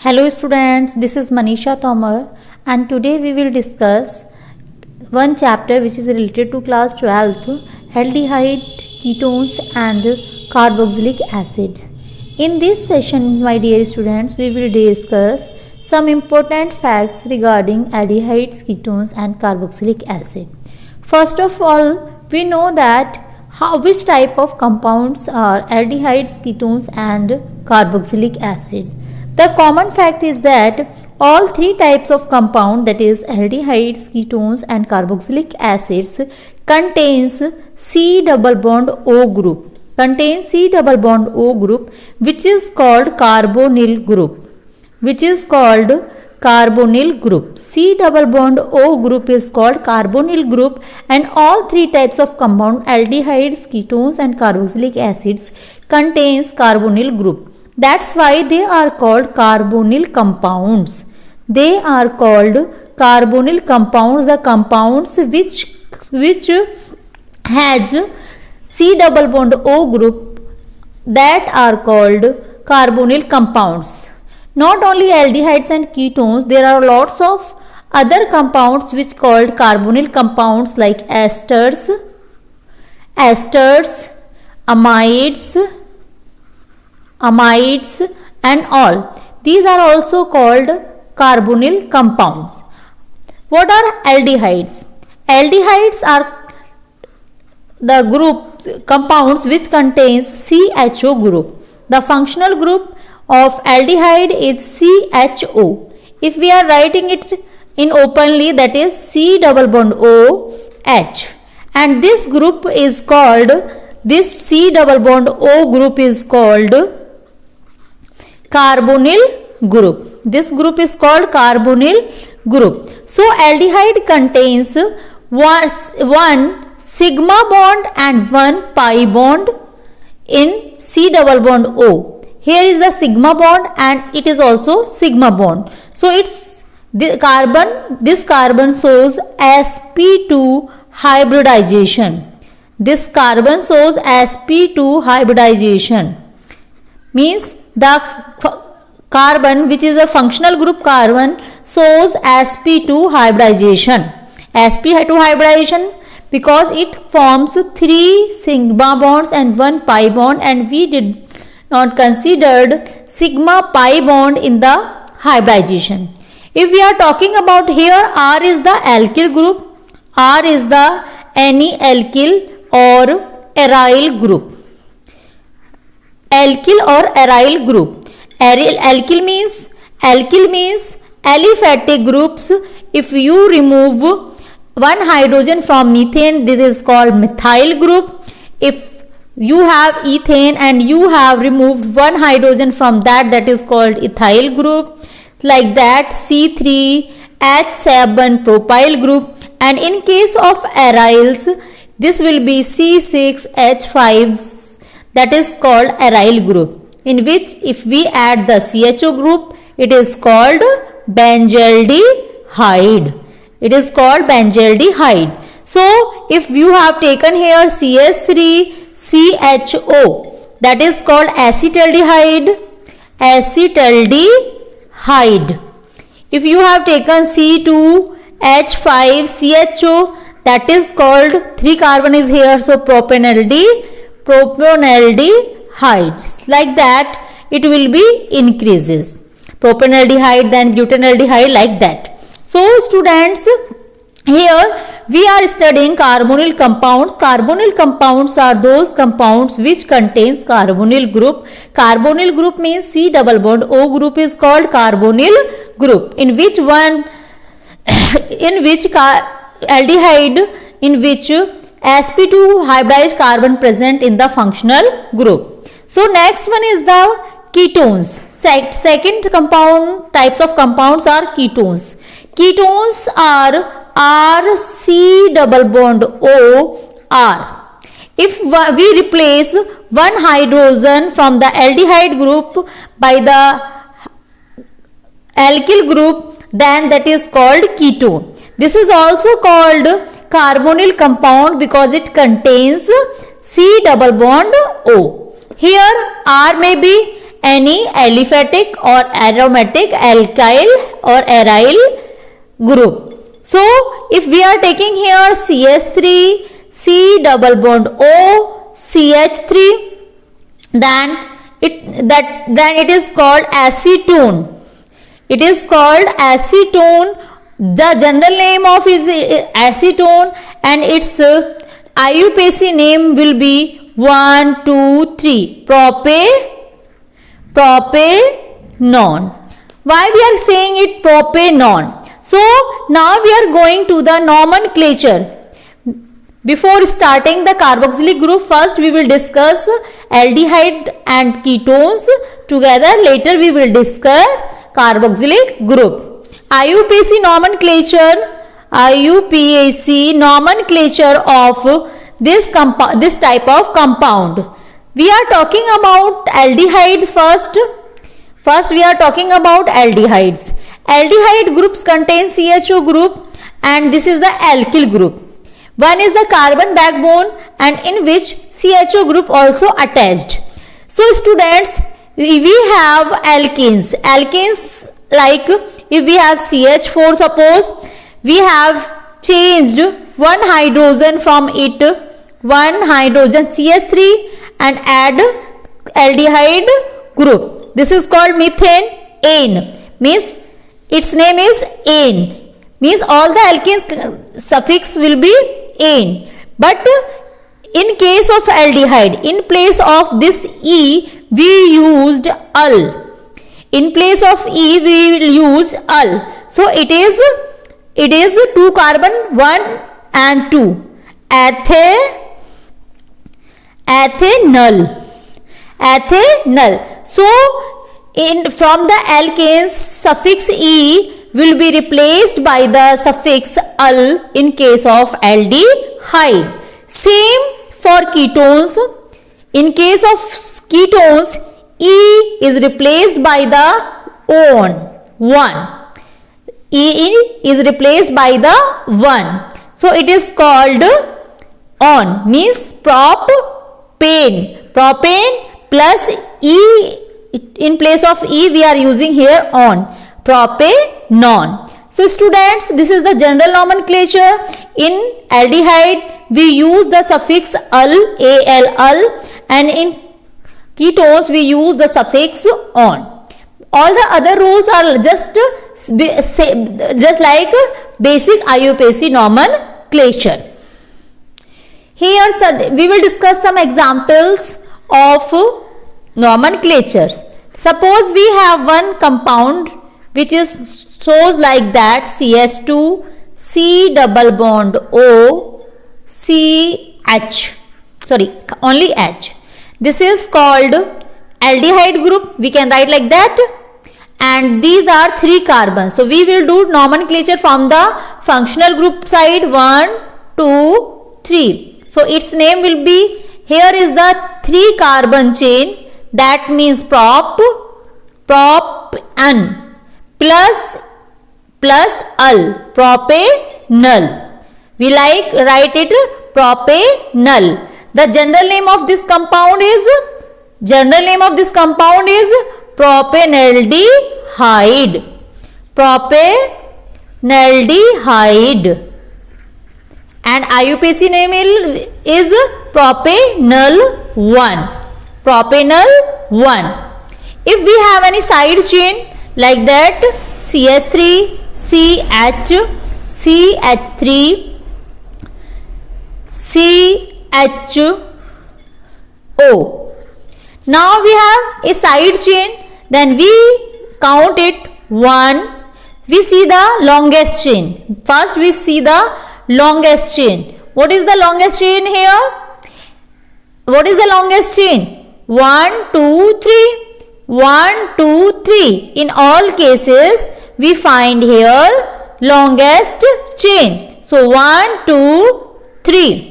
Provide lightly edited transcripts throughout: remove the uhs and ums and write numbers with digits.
Hello students, this is Manisha Tomar and today we will discuss one chapter which is related to class 12th, aldehyde, ketones and carboxylic acids. In this session, my dear students, we will discuss some important facts regarding aldehydes, ketones and carboxylic acid. First of all, we know that which type of compounds are aldehydes, ketones and carboxylic acid. The common fact is that all three types of compound, that is aldehydes, ketones and carboxylic acids, contains C double bond O group. Contains C double bond O group, which is called carbonyl group. Which is called carbonyl group. C double bond O group is called carbonyl group, and all three types of compound aldehydes, ketones and carboxylic acids contains carbonyl group. That's why they are called carbonyl compounds. They are called carbonyl compounds, the compounds which has C double bond O group, that are called carbonyl compounds. Not only aldehydes and ketones, there are lots of other compounds which called carbonyl compounds like esters, amides and all. These are also called carbonyl compounds. What are aldehydes? Aldehydes are the compounds which contains CHO group. The functional group of aldehyde is CHO. If we are writing it in openly, that is C double bond O H, and this group is called, this C double bond O group is called carbonyl group. This group is called carbonyl group. So aldehyde contains one sigma bond and one pi bond in C double bond O. Here is the sigma bond and it is also sigma bond. So it's this carbon shows sp2 hybridization. This carbon shows sp2 hybridization. Means the carbon, which is a functional group carbon, shows sp2 hybridization. sp2 hybridization because it forms 3 sigma bonds and 1 pi bond, and we did not considered sigma pi bond in the hybridization. If we are talking about here, R is the alkyl group, R is the any-alkyl or aryl group. Alkyl or aryl group. Alkyl means aliphatic groups. If you remove one hydrogen from methane, this is called methyl group. If you have ethane and you have removed one hydrogen from that, that is called ethyl group. Like that, C3H7 propyl group. And in case of aryls, this will be C6H5, that is called aryl group, in which if we add the CHO group, it is called benzaldehyde. It is called benzaldehyde. So if you have taken here CH3CHO, that is called acetaldehyde. If you have taken C2H5CHO, that is called 3 carbon is here, so propanaldehyde. Like that, it will be increases. Propanaldehyde, then butanaldehyde, like that. So students, here we are studying carbonyl compounds. Carbonyl compounds are those compounds which contains carbonyl group. Carbonyl group means C double bond O group is called carbonyl group, in which aldehyde, in which sp2 hybridized carbon present in the functional group. So next one is the ketones. Second compound types of compounds are ketones. Ketones are RC double bond O R. If we replace one hydrogen from the aldehyde group by the alkyl group, then that is called ketone. This is also called carbonyl compound because it contains C double bond O. Here R may be any aliphatic or aromatic alkyl or aryl group. So if we are taking here CH3, C double bond O, CH3, then it is called acetone. It is called acetone. The general name of is acetone, and its IUPAC name will be 1, 2, 3 propanone. Why we are saying it propanone? So now we are going to the nomenclature. Before starting the carboxylic group, first we will discuss aldehyde and ketones together. Later we will discuss carboxylic group. IUPAC nomenclature of this type of compound. We are talking about aldehyde first. First we are talking about aldehydes. Aldehyde groups contain CHO group, and this is the alkyl group. One is the carbon backbone, and in which CHO group also attached. So students, we have alkenes. Alkenes, like if we have CH4, suppose we have changed one hydrogen from it, one hydrogen CH3, and add aldehyde group. This is called methane. Means its name is ane. Means all the alkenes suffix will be ane. But in case of aldehyde, in place of this E, we used al. In place of E, we will use al. So it is 2 carbon 1 and 2. Ethanol. So from the alkanes, suffix E will be replaced by the suffix al in case of aldehyde. Same for ketones. In case of ketones, E is replaced by the one. E is replaced by the 1. So it is called on, means propane. Propane plus E, in place of E we are using here on. Propanone. So students, this is the general nomenclature. In aldehyde we use the suffix al, and in ketones we use the suffix on. All the other rules are just like basic IUPAC nomenclature. Here we will discuss some examples of nomenclatures. Suppose we have one compound which is shows like that: CH2, C double bond O, CH. Sorry, only H. This is called aldehyde group. We can write like that. And these are 3 carbons. So we will do nomenclature from the functional group side. 1, 2, 3. So its name will be, here is the 3 carbon chain. That means prop an plus al, propanol. We write it propanol. The general name of this compound is propanaldehyde. And IUPAC name is propanol 1. If we have any side chain like that, CH3, CH, CH3, CHO. Now we have a side chain, then we count it 1. We see the longest chain. First we see the longest chain. What is the longest chain here? What is the longest chain? 1, 2, 3. 1, 2, 3. In all cases, we find here longest chain. So 1, 2, 3.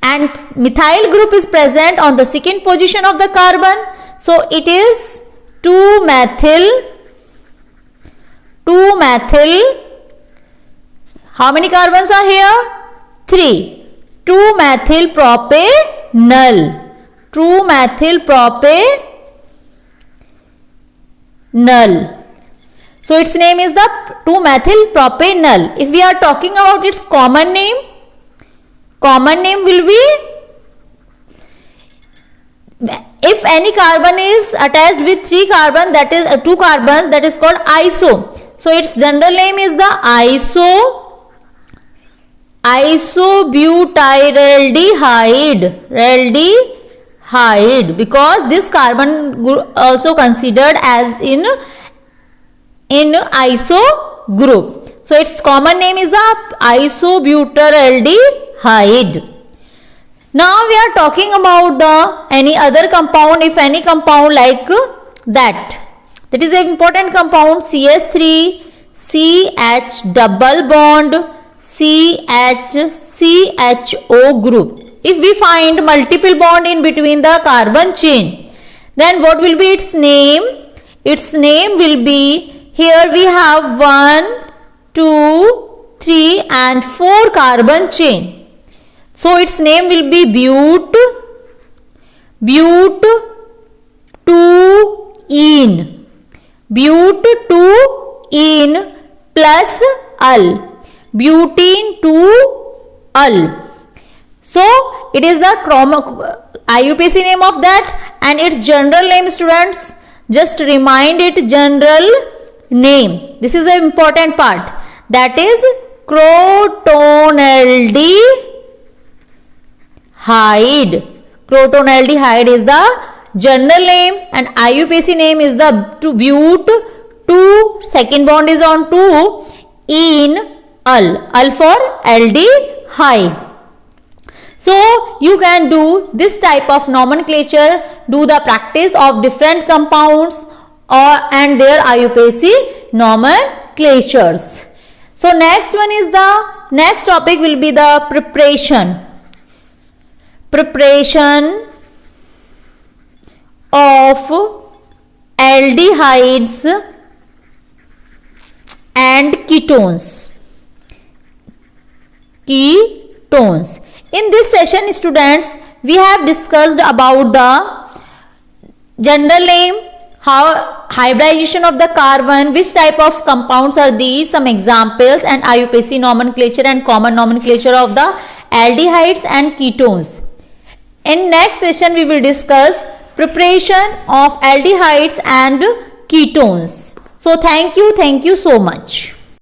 And methyl group is present on the second position of the carbon. So it is 2-methyl. How many carbons are here? 3. 2-methyl propanol. null. So its name is the 2-methyl-propanol. If we are talking about its common name will be, if any carbon is attached with 3 carbon, that is 2 carbons, that is called iso. So its general name is the isobutyraldehyde, because this carbon also considered as in iso group. So its common name is the isobutyraldehyde. Now we are talking about the any other compound. If any compound like that is an important compound, CH3 CH double bond CH-CHO group. If we find multiple bond in between the carbon chain, then what will be its name? Its name will be, here we have 1, 2, 3 and 4 carbon chain. So its name will be bute-2-ene plus al, butene 2-al. So it is the IUPAC name of that, and its general name, students, just remind it general name. This is an important part, that is crotonaldehyde. Crotonaldehyde is the general name, and IUPAC name is the bute 2, second bond is on 2, ene al for aldehyde. So you can do this type of nomenclature, do the practice of different compounds and their IUPAC nomenclatures. So next topic will be the preparation of aldehydes and ketones. In this session, students, we have discussed about the general name, how hybridization of the carbon, which type of compounds are these, some examples, and IUPAC nomenclature and common nomenclature of the aldehydes and ketones. In next session, we will discuss preparation of aldehydes and ketones. So thank you so much.